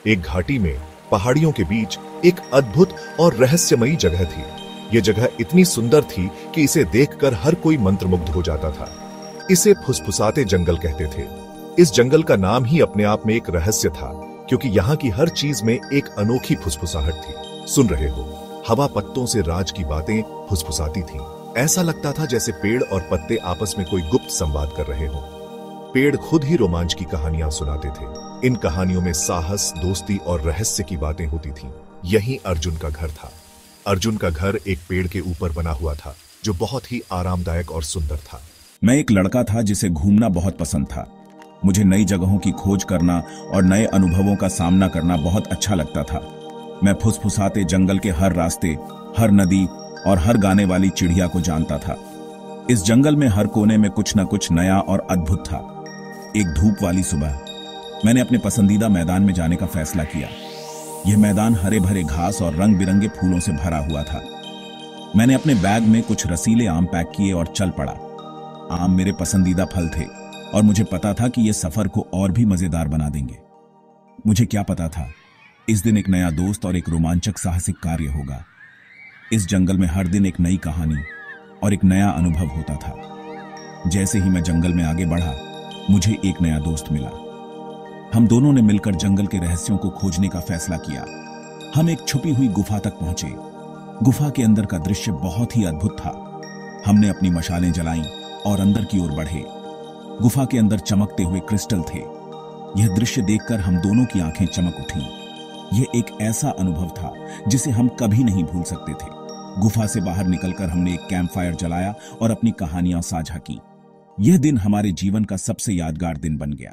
एक घाटी में पहाड़ियों के बीच एक अद्भुत और रहस्यमयी जगह थी। यह जगह इतनी सुंदर थी कि इसे देखकर हर कोई मंत्रमुग्ध हो जाता था। इसे फुसफुसाते जंगल कहते थे। इस जंगल का नाम ही अपने आप में एक रहस्य था, क्योंकि यहाँ की हर चीज में एक अनोखी फुसफुसाहट थी। सुन रहे हो, हवा पत्तों से राज की बातें फुसफुसाती थीं। ऐसा लगता था जैसे पेड़ और पत्ते आपस में कोई गुप्त संवाद कर रहे हों। पेड़ खुद ही रोमांच की कहानियां सुनाते थे। इन कहानियों में साहस, दोस्ती और रहस्य की बातें होती थीं। यही अर्जुन का घर था। अर्जुन का घर एक पेड़ के ऊपर बना हुआ था, जो बहुत ही आरामदायक और सुंदर था। मैं एक लड़का था जिसे घूमना बहुत पसंद था। मुझे नई जगहों की खोज करना और नए अनुभवों का सामना करना बहुत अच्छा लगता था। मैं फुसफुसाते जंगल के हर रास्ते, हर नदी और हर गाने वाली चिड़िया को जानता था। इस जंगल में हर कोने में कुछ न कुछ नया और अद्भुत था। एक धूप वाली सुबह मैंने अपने पसंदीदा मैदान में जाने का फैसला किया। यह मैदान हरे भरे घास और रंग बिरंगे फूलों से भरा हुआ था। मैंने अपने बैग में कुछ रसीले आम पैक किए और चल पड़ा। आम मेरे पसंदीदा फल थे और मुझे पता था कि ये सफर को और भी मजेदार बना देंगे। मुझे क्या पता था, इस दिन एक नया दोस्त और एक रोमांचक साहसिक कार्य होगा। इस जंगल में हर दिन एक नई कहानी और एक नया अनुभव होता था। जैसे ही मैं जंगल में आगे बढ़ा, मुझे एक नया दोस्त मिला। हम दोनों ने मिलकर जंगल के रहस्यों को खोजने का फैसला किया। हम एक छुपी हुई गुफा तक पहुंचे। गुफा के अंदर का दृश्य बहुत ही अद्भुत था। हमने अपनी मशालें जलाईं और अंदर की ओर बढ़े। गुफा के अंदर चमकते हुए क्रिस्टल थे। यह दृश्य देखकर हम दोनों की आंखें चमक उठीं। यह एक ऐसा अनुभव था जिसे हम कभी नहीं भूल सकते थे। गुफा से बाहर निकलकर हमने एक कैंप फायर जलाया और अपनी कहानियां साझा की। यह दिन हमारे जीवन का सबसे यादगार दिन बन गया।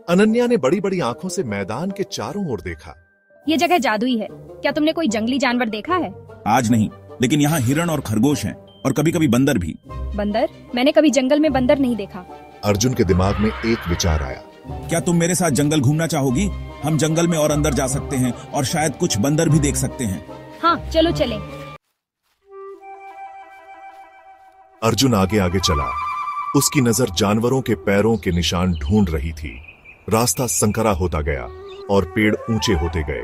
अनन्या ने बड़ी बड़ी आंखों से मैदान के चारों ओर देखा। ये जगह जादुई है। क्या तुमने कोई जंगली जानवर देखा है? आज नहीं, लेकिन यहाँ हिरण और खरगोश हैं और कभी कभी बंदर भी। बंदर? मैंने कभी जंगल में बंदर नहीं देखा। अर्जुन के दिमाग में एक विचार आया। क्या तुम मेरे साथ जंगल घूमना चाहोगी? हम जंगल में और अंदर जा सकते हैं और शायद कुछ बंदर भी देख सकते हैं। हाँ, चलो चलें। अर्जुन आगे आगे चला। उसकी नजर जानवरों के पैरों के निशान ढूंढ रही थी। रास्ता संकरा होता गया और पेड़ ऊंचे होते गए।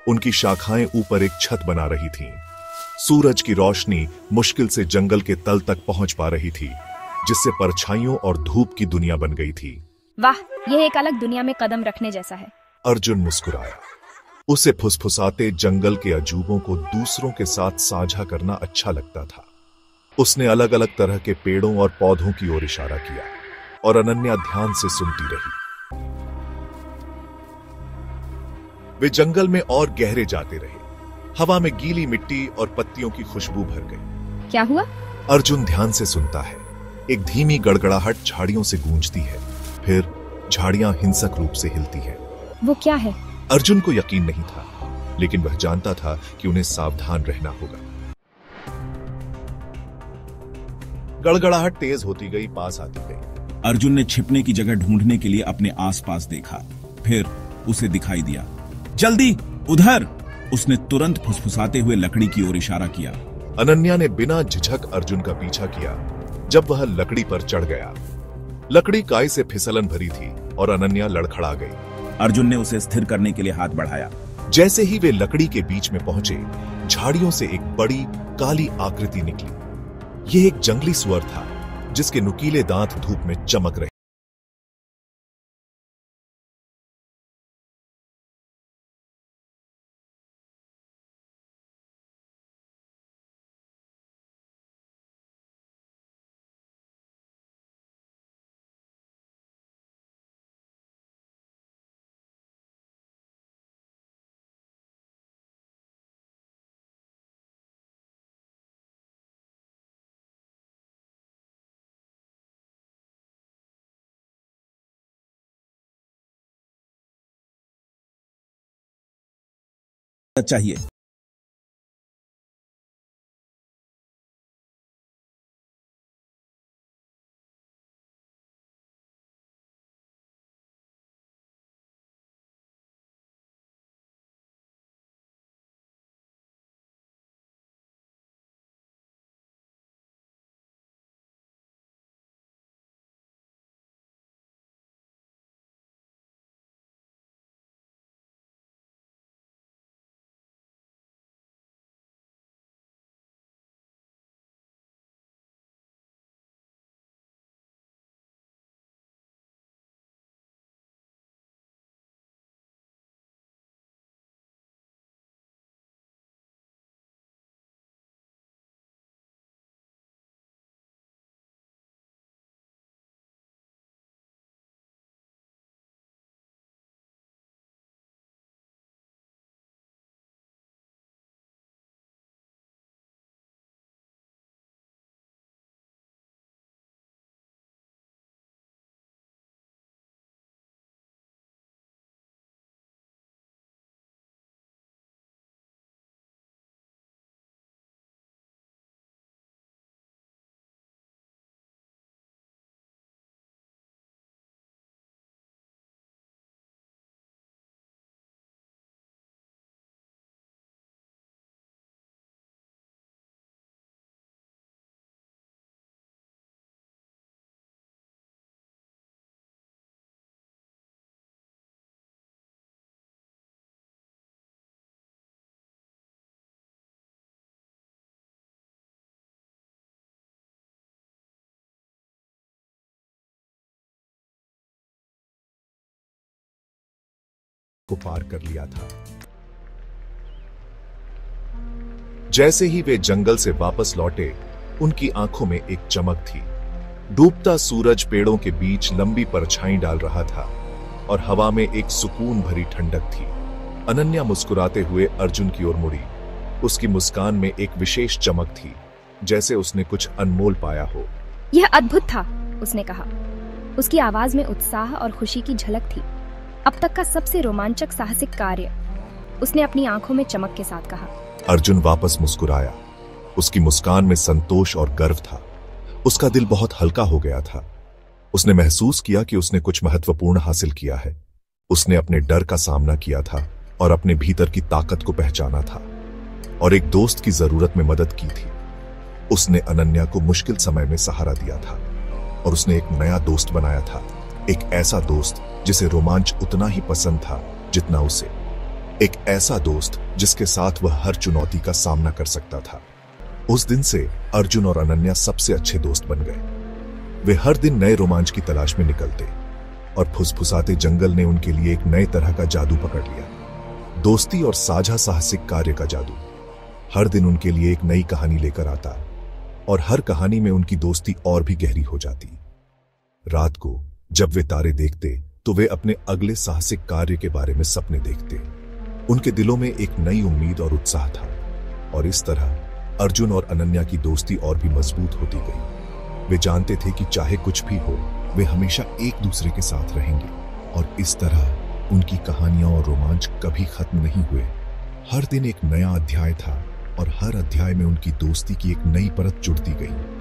उनकी शाखाएं ऊपर एक छत बना रही थीं। सूरज की रोशनी मुश्किल से जंगल के तल तक पहुंच पा रही थी, जिससे परछाइयों और धूप की दुनिया बन गई थी। वाह, यह एक अलग दुनिया में कदम रखने जैसा है। अर्जुन मुस्कुराया। उसे फुसफुसाते जंगल के अजूबों को दूसरों के साथ साझा करना अच्छा लगता था। उसने अलग अलग तरह के पेड़ों और पौधों की ओर इशारा किया और अनन्या ध्यान से सुनती रही। वे जंगल में और गहरे जाते रहे। हवा में गीली मिट्टी और पत्तियों की खुशबू भर गई। क्या हुआ? अर्जुन ध्यान से सुनता है। एक धीमी गड़गड़ाहट झाड़ियों से गूंजती है, फिर झाड़ियां हिंसक रूप से हिलती हैं। वो क्या है? अर्जुन को यकीन नहीं था, लेकिन वह जानता था कि उन्हें सावधान रहना होगा। गड़गड़ाहट तेज होती गई, पास आती गई। अर्जुन ने छिपने की जगह ढूंढने के लिए अपने आसपास देखा। फिर उसे दिखाई दिया। जल्दी, उधर! उसने तुरंत फुसफुसाते हुए लकड़ी की ओर इशारा किया। अनन्या ने बिना झिझक अर्जुन का पीछा किया। जब वह लकड़ी पर चढ़ गया, लकड़ी काई से फिसलन भरी थी और अनन्या लड़खड़ा गई। अर्जुन ने उसे स्थिर करने के लिए हाथ बढ़ाया। जैसे ही वे लकड़ी के बीच में पहुंचे, झाड़ियों से एक बड़ी काली आकृति निकली। यह एक जंगली सुअर था, जिसके नुकीले दांत धूप में चमक रहे। चाहिए। को पार कर लिया था। जैसे ही वे जंगल से वापस लौटे, उनकी आंखों में एक चमक थी। डूबता सूरज पेड़ों के बीच लंबी परछाई डाल रहा था और हवा में एक सुकून भरी ठंडक थी। अनन्या मुस्कुराते हुए अर्जुन की ओर मुड़ी। उसकी मुस्कान में एक विशेष चमक थी, जैसे उसने कुछ अनमोल पाया हो। यह अद्भुत था, उसने कहा। उसकी आवाज में उत्साह और खुशी की झलक थी। अब तक का सबसे रोमांचक साहसिक कार्य, उसने अपनी आंखों में चमक के साथ कहा। अर्जुन वापस मुस्कुराया। उसकी मुस्कान में संतोष और गर्व था। उसका दिल बहुत हल्का हो गया था। उसने महसूस किया कि उसने कुछ महत्वपूर्ण हासिल किया है। उसने अपने डर का सामना किया था और अपने भीतर की ताकत को पहचाना था और एक दोस्त की जरूरत में मदद की थी। उसने अनन्या को मुश्किल समय में सहारा दिया था और उसने एक नया दोस्त बनाया था, एक ऐसा दोस्त जिसे रोमांच उतना ही पसंद था जितना उसे, एक ऐसा दोस्त जिसके साथ वह हर चुनौती का सामना कर सकता था। उस दिन से अर्जुन और अनन्या सबसे अच्छे दोस्त बन गए। वे हर दिन नए रोमांच की तलाश में निकलते और फुसफुसाते जंगल ने उनके लिए एक नए तरह का जादू पकड़ लिया। दोस्ती और साझा साहसिक कार्य का जादू हर दिन उनके लिए एक नई कहानी लेकर आता और हर कहानी में उनकी दोस्ती और भी गहरी हो जाती। रात को जब वे तारे देखते तो वे अपने अगले साहसिक कार्य के बारे में सपने देखते। उनके दिलों में एक नई उम्मीद और उत्साह था और इस तरह अर्जुन और अनन्या की दोस्ती और भी मजबूत होती गई। वे जानते थे कि चाहे कुछ भी हो, वे हमेशा एक दूसरे के साथ रहेंगे और इस तरह उनकी कहानियां और रोमांच कभी खत्म नहीं हुए। हर दिन एक नया अध्याय था और हर अध्याय में उनकी दोस्ती की एक नई परत जुड़ती गई।